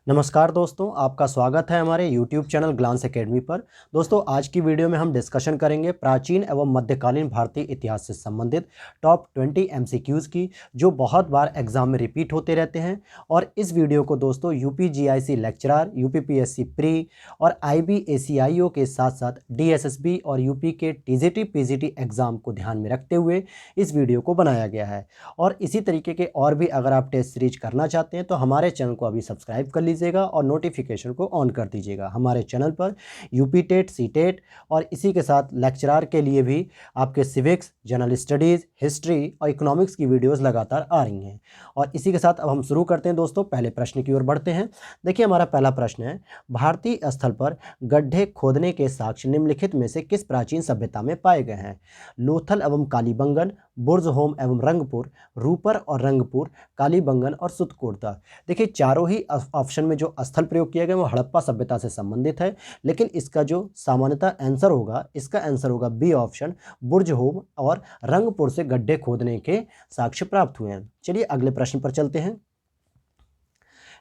नमस्कार दोस्तों, आपका स्वागत है हमारे YouTube चैनल ग्लांस एकेडमी पर। दोस्तों, आज की वीडियो में हम डिस्कशन करेंगे प्राचीन एवं मध्यकालीन भारतीय इतिहास से संबंधित टॉप 20 MCQs की, जो बहुत बार एग्जाम में रिपीट होते रहते हैं। और इस वीडियो को दोस्तों UPGIC लेक्चरर, UPPSC प्री और IBACIO के साथ साथ DSSB और यूपी के TGT PGT एग्जाम को ध्यान में रखते हुए इस वीडियो को बनाया गया है। और इसी तरीके के और भी अगर आप टेस्ट सीरीज करना चाहते हैं तो हमारे चैनल को अभी सब्सक्राइब कर लीजिएगा और नोटिफिकेशन को ऑन कर दीजिएगा। हमारे चैनल पर यूपी टेट, सी टेट और इसी के साथ लेक्चरर के लिए भी आपके सिविक्स, जनरल स्टडीज़, हिस्ट्री और इकोनॉमिक्स की वीडियोस लगातार आ रही हैं। और इसी के साथ अब हम शुरू करते हैं दोस्तों, पहले प्रश्न की ओर बढ़ते हैं। देखिए, हमारा पहला प्रश्न है, भारतीय स्थल पर गड्ढे खोदने के साक्ष्य निम्नलिखित में से किस प्राचीन सभ्यता में पाए गए हैं? लोथल एवं कालीबंगन, बुर्जहोम एवं रंगपुर, रूपर और रंगपुर, कालीबंगन और सुतकोटा। देखिए, चारों ही ऑप्शन में जो स्थल प्रयोग किए गए वो हड़प्पा सभ्यता से संबंधित है, लेकिन इसका जो सामान्यतः आंसर होगा, इसका आंसर होगा बी ऑप्शन, बुर्जहोम और रंगपुर से गड्ढे खोदने के साक्ष्य प्राप्त हुए हैं। चलिए अगले प्रश्न पर चलते हैं।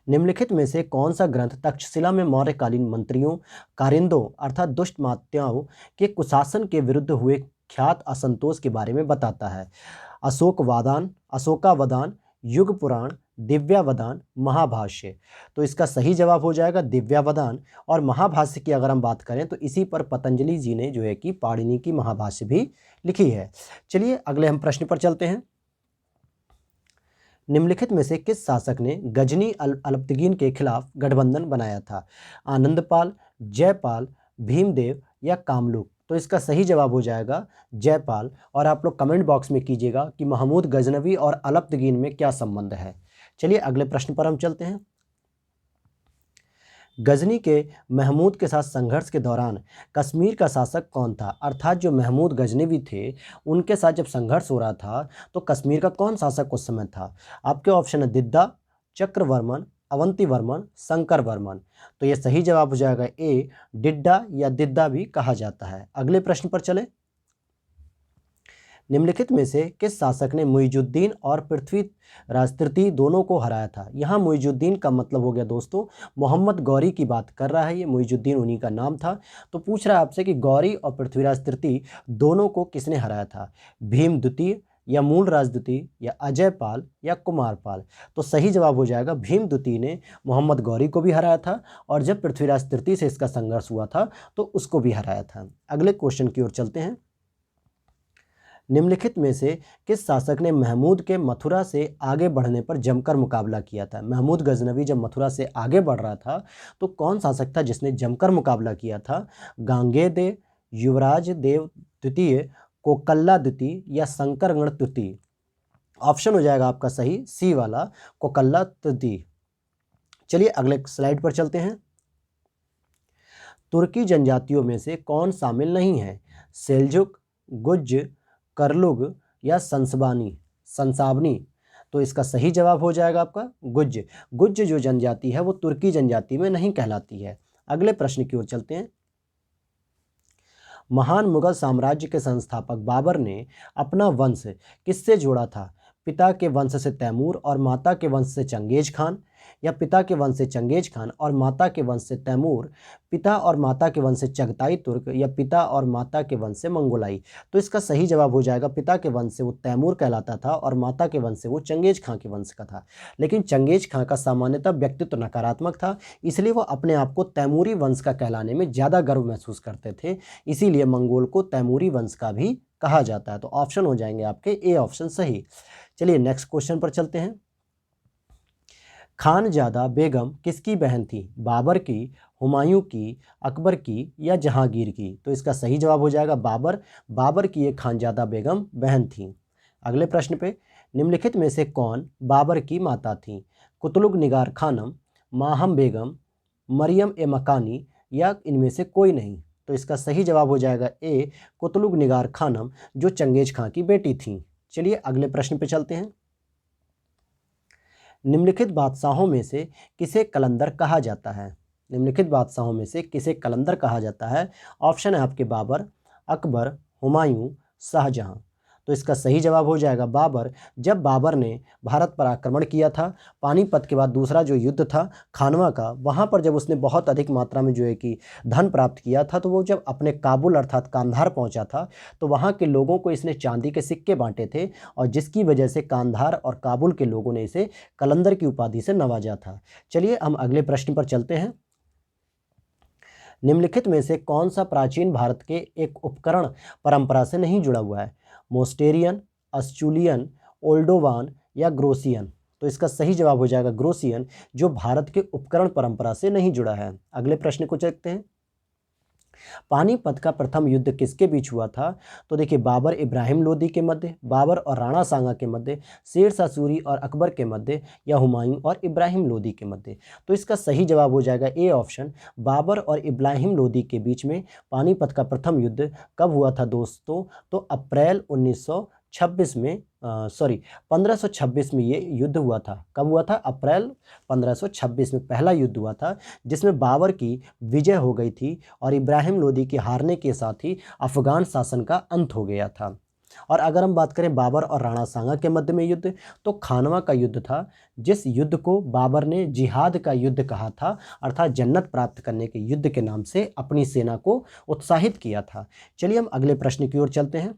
निम्नलिखित में से कौन सा ग्रंथ तक्षशिला में मौर्यकालीन मंत्रियों, कारिंदों अर्थात दुष्ट मात्याओं के कुशासन के विरुद्ध हुए ख्यात असंतोष के बारे में बताता है? अशोकावदान, युग पुराण, दिव्यावदान, महाभाष्य। तो इसका सही जवाब हो जाएगा दिव्यावदान। और महाभाष्य की अगर हम बात करें तो इसी पर पतंजलि जी ने जो है कि पाणिनि की महाभाष्य भी लिखी है। चलिए अगले हम प्रश्न पर चलते हैं। निम्नलिखित में से किस शासक ने गजनी अल्पतगीन के खिलाफ गठबंधन बनाया था? आनंदपाल, जयपाल, भीमदेव या कामलूक। तो इसका सही जवाब हो जाएगा जयपाल। और आप लोग कमेंट बॉक्स में कीजिएगा कि महमूद गजनवी और अल्पतगीन में क्या संबंध है। चलिए अगले प्रश्न पर हम चलते हैं। गजनी के महमूद के साथ संघर्ष के दौरान कश्मीर का शासक कौन था? अर्थात जो महमूद गजनवी थे उनके साथ जब संघर्ष हो रहा था तो कश्मीर का कौन शासक उस समय था? आपके ऑप्शन है दिद्दा, चक्रवर्मन, अवंतीवर्मन, शंकरवर्मन। तो ये सही जवाब हो जाएगा ए, डिड्डा या दिद्दा भी कहा जाता है। अगले प्रश्न पर चले। निम्नलिखित में से किस शासक ने मुइजुद्दीन और पृथ्वीराज तृतीय दोनों को हराया था? यहाँ मुइजुद्दीन का मतलब हो गया दोस्तों मोहम्मद गौरी की बात कर रहा है, ये मुइजुद्दीन उन्हीं का नाम था। तो पूछ रहा है आपसे कि गौरी और पृथ्वीराज तृतीय दोनों को किसने हराया था? भीम द्वितीय या मूलराज द्वितीय या अजयपाल या कुमारपाल। तो सही जवाब हो जाएगा भीम द्वितीय ने मोहम्मद गौरी को भी हराया था, और जब पृथ्वीराज तृतीय से इसका संघर्ष हुआ था तो उसको भी हराया था। अगले क्वेश्चन की ओर चलते हैं। निम्नलिखित में से किस शासक ने महमूद के मथुरा से आगे बढ़ने पर जमकर मुकाबला किया था? महमूद गजनवी जब मथुरा से आगे बढ़ रहा था तो कौन शासक था जिसने जमकर मुकाबला किया था? गांगेय, युवराज देव द्वितीय, कोकल्ला द्वितीय या शंकरगण तृतीय। ऑप्शन हो जाएगा आपका सही सी वाला, कोकल्ला तृतीय। चलिए अगले स्लाइड पर चलते हैं। तुर्की जनजातियों में से कौन शामिल नहीं है? सेल्जुक, गुज्ज, करलुग या संसावनी। तो इसका सही जवाब हो जाएगा आपका गुज्ज। गुज्ज जो जनजाति है वो तुर्की जनजाति में नहीं कहलाती है। अगले प्रश्न की ओर चलते हैं। महान मुगल साम्राज्य के संस्थापक बाबर ने अपना वंश किससे जोड़ा था? पिता के वंश से तैमूर और माता के वंश से चंगेज खान, या पिता के वंश से चंगेज खान और माता के वंश से तैमूर, पिता और माता के वंश से चगताई तुर्क या पिता और माता के वंश से मंगोलाई। तो इसका सही जवाब हो जाएगा पिता के वंश से वो तैमूर कहलाता था और माता के वंश से वो चंगेज खां के वंश का था। लेकिन चंगेज खां का सामान्यतः व्यक्तित्व नकारात्मक था, इसलिए वो अपने आप को तैमूरी वंश का कहलाने में ज़्यादा गर्व महसूस करते थे, इसीलिए मंगोल को तैमूरी वंश का भी कहा जाता है। तो ऑप्शन हो जाएंगे आपके ए ऑप्शन सही। चलिए नेक्स्ट क्वेश्चन पर चलते हैं। खानजादा बेगम किसकी बहन थी? बाबर की, हुमायूं की, अकबर की या जहांगीर की? तो इसका सही जवाब हो जाएगा बाबर की एक खानजादा बेगम बहन थी। अगले प्रश्न पे, निम्नलिखित में से कौन बाबर की माता थी? कुतुब निगार खानम, माहम बेगम, मरियम ए मकानी या इनमें से कोई नहीं? तो इसका सही जवाब हो जाएगा ए, कुतुब निगार खानम, जो चंगेज खां की बेटी थी। चलिए अगले प्रश्न पे चलते हैं। निम्नलिखित बादशाहों में से किसे कलंदर कहा जाता है? निम्नलिखित बादशाहों में से किसे कलंदर कहा जाता है? ऑप्शन है आपके बाबर, अकबर, हुमायूं, शाहजहां। तो इसका सही जवाब हो जाएगा बाबर। जब बाबर ने भारत पर आक्रमण किया था पानीपत के बाद, दूसरा जो युद्ध था खानवा का, वहाँ पर जब उसने बहुत अधिक मात्रा में जो है कि धन प्राप्त किया था, तो वो जब अपने काबुल अर्थात कांधार पहुँचा था तो वहाँ के लोगों को इसने चांदी के सिक्के बांटे थे, और जिसकी वजह से कांधार और काबुल के लोगों ने इसे कलंदर की उपाधि से नवाजा था। चलिए हम अगले प्रश्न पर चलते हैं। निम्नलिखित में से कौन सा प्राचीन भारत के एक उपकरण परंपरा से नहीं जुड़ा हुआ है? मोस्टेरियन, अस्चुलियन, ओल्डोवान या ग्रोसियन? तो इसका सही जवाब हो जाएगा ग्रोसियन, जो भारत के उपकरण परंपरा से नहीं जुड़ा है। अगले प्रश्न को देखते हैं। पानीपत का प्रथम युद्ध किसके बीच हुआ था? तो देखिए, बाबर इब्राहिम लोदी के मध्य, बाबर और राणा सांगा के मध्य, शेर शाह सूरी और अकबर के मध्य, या हुमायूं और इब्राहिम लोदी के मध्य? तो इसका सही जवाब हो जाएगा ए ऑप्शन, बाबर और इब्राहिम लोदी के बीच में पानीपत का प्रथम युद्ध कब हुआ था दोस्तों? तो अप्रैल 1926 में 1526 में ये युद्ध हुआ था। कब हुआ था? अप्रैल 1526 में पहला युद्ध हुआ था, जिसमें बाबर की विजय हो गई थी और इब्राहिम लोदी के हारने के साथ ही अफगान शासन का अंत हो गया था। और अगर हम बात करें बाबर और राणा सांगा के मध्य में युद्ध, तो खानवा का युद्ध था, जिस युद्ध को बाबर ने जिहाद का युद्ध कहा था, अर्थात जन्नत प्राप्त करने के युद्ध के नाम से अपनी सेना को उत्साहित किया था। चलिए हम अगले प्रश्न की ओर चलते हैं।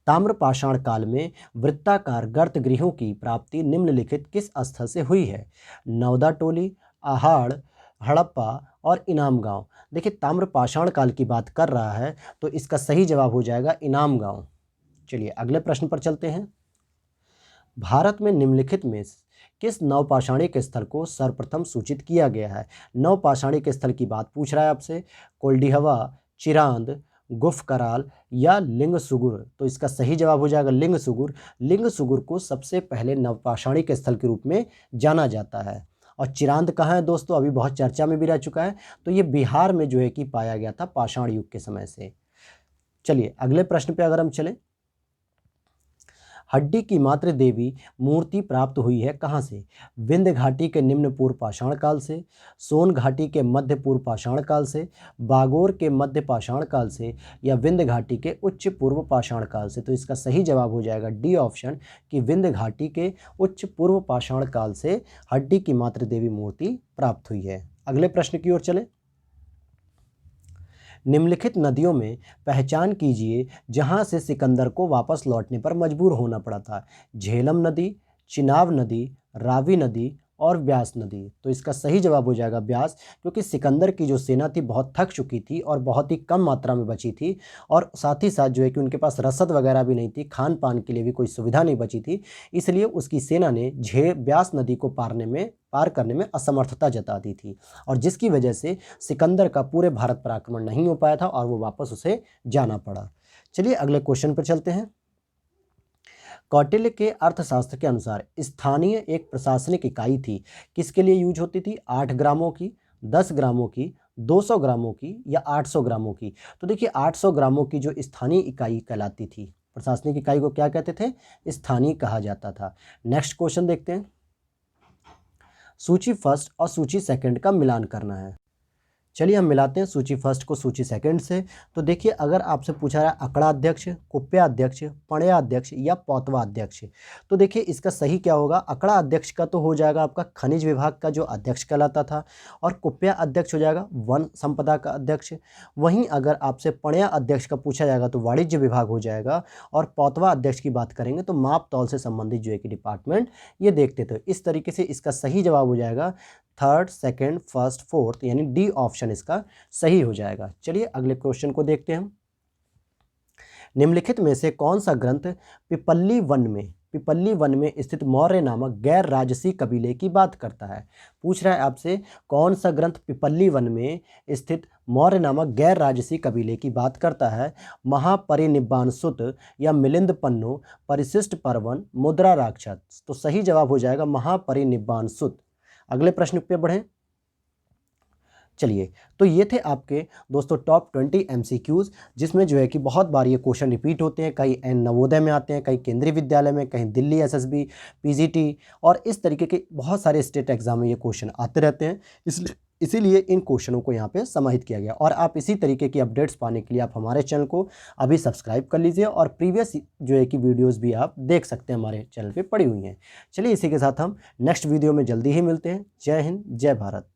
ताम्रपाषाण काल में वृत्ताकार गर्त गृहों की प्राप्ति निम्नलिखित किस स्थल से हुई है? नवदा टोली, आहाड़, हड़प्पा और इनाम गांव? देखिए, ताम्रपाषाण काल की बात कर रहा है तो इसका सही जवाब हो जाएगा इनाम गांव। चलिए अगले प्रश्न पर चलते हैं। भारत में निम्नलिखित में किस नवपाषाणिक स्थल को सर्वप्रथम सूचित किया गया है? नवपाषाणिक स्थल की बात पूछ रहा है आपसे। कोल्डिहवा, चिरांद, गुफ कराल या लिंगसुगुर? तो इसका सही जवाब हो जाएगा लिंगसुगुर। लिंगसुगुर को सबसे पहले नवपाषाणिक स्थल के रूप में जाना जाता है। और चिरांद कहाँ है दोस्तों? अभी बहुत चर्चा में भी रह चुका है, तो ये बिहार में जो है कि पाया गया था पाषाण युग के समय से। चलिए अगले प्रश्न पे अगर हम चलें, हड्डी की मातृ देवी मूर्ति प्राप्त हुई है कहाँ से? विंध्य घाटी के निम्न पूर्व पाषाण काल से, सोन घाटी के मध्य पूर्व पाषाण काल से, बागोर के मध्य पाषाण काल से, या विंध्य घाटी के उच्च पूर्व पाषाण काल से? तो इसका सही जवाब हो जाएगा डी ऑप्शन, कि विंध्य घाटी के उच्च पूर्व पाषाण काल से हड्डी की मातृ देवी मूर्ति प्राप्त हुई है। अगले प्रश्न की ओर चले। निम्नलिखित नदियों में पहचान कीजिए जहां से सिकंदर को वापस लौटने पर मजबूर होना पड़ा था। झेलम नदी, चिनाब नदी, रावी नदी और ब्यास नदी? तो इसका सही जवाब हो जाएगा ब्यास, क्योंकि सिकंदर की जो सेना थी बहुत थक चुकी थी और बहुत ही कम मात्रा में बची थी, और साथ ही साथ जो है कि उनके पास रसद वगैरह भी नहीं थी, खान पान के लिए भी कोई सुविधा नहीं बची थी, इसलिए उसकी सेना ने ब्यास नदी को पार करने में असमर्थता जता दी थी, और जिसकी वजह से सिकंदर का पूरे भारत पर आक्रमण नहीं हो पाया था और वो वापस उसे जाना पड़ा। चलिए अगले क्वेश्चन पर चलते हैं। कौटिल्य के अर्थशास्त्र के अनुसार स्थानीय एक प्रशासनिक इकाई थी, किसके लिए यूज होती थी? 8 ग्रामों की, 10 ग्रामों की, 200 ग्रामों की या 800 ग्रामों की? तो देखिए 800 ग्रामों की जो स्थानीय इकाई कहलाती थी, प्रशासनिक इकाई को क्या कहते थे? स्थानीय कहा जाता था। नेक्स्ट क्वेश्चन देखते हैं। सूची फर्स्ट और सूची सेकंड का मिलान करना है। चलिए हम मिलाते हैं सूची फर्स्ट को सूची सेकंड से। तो देखिए, अगर आपसे पूछा रहा है अकड़ा अध्यक्ष, कुप्या अध्यक्ष, पणया अध्यक्ष या पौतवा अध्यक्ष, तो देखिए इसका सही क्या होगा? अकड़ा अध्यक्ष का तो हो जाएगा आपका खनिज विभाग का जो अध्यक्ष कहलाता था, और कुप्या अध्यक्ष हो जाएगा वन संपदा का अध्यक्ष। वहीं अगर आपसे पणया अध्यक्ष का पूछा जाएगा तो वाणिज्य विभाग हो जाएगा, और पौतवा अध्यक्ष की बात करेंगे तो माप तौल से संबंधित जो है कि डिपार्टमेंट ये देखते थे। इस तरीके से इसका सही जवाब हो जाएगा थर्ड, सेकंड, फर्स्ट, फोर्थ, यानी डी ऑप्शन इसका सही हो जाएगा। चलिए अगले क्वेश्चन को देखते हैं हम। निम्नलिखित में से कौन सा ग्रंथ पिपल्ली वन में स्थित मौर्य नामक गैर राजसी कबीले की बात करता है? पूछ रहा है आपसे कौन सा ग्रंथ पिपल्ली वन में स्थित मौर्य नामक गैर राजसी कबीले की बात करता है? महापरिनिब्बाण सुत या मिलिंद पन्नु, परिशिष्ट पर्वन, मुद्रा राक्षस? तो सही जवाब हो जाएगा महापरिनिब्बाण सुत। अगले प्रश्न पे बढ़ें। चलिए, तो ये थे आपके दोस्तों टॉप 20 MCQs, जिसमें जो है कि बहुत बार ये क्वेश्चन रिपीट होते हैं, कहीं नवोदय में आते हैं, कहीं केंद्रीय विद्यालय में, कहीं दिल्ली SSB, PGT और इस तरीके के बहुत सारे स्टेट एग्जाम में ये क्वेश्चन आते रहते हैं। इसलिए इसीलिए इन क्वेश्चनों को यहाँ पे समाहित किया गया। और आप इसी तरीके की अपडेट्स पाने के लिए आप हमारे चैनल को अभी सब्सक्राइब कर लीजिए और प्रीवियस जो है कि वीडियोस भी आप देख सकते हैं, हमारे चैनल पे पड़ी हुई हैं। चलिए इसी के साथ हम नेक्स्ट वीडियो में जल्दी ही मिलते हैं। जय हिंद, जय भारत।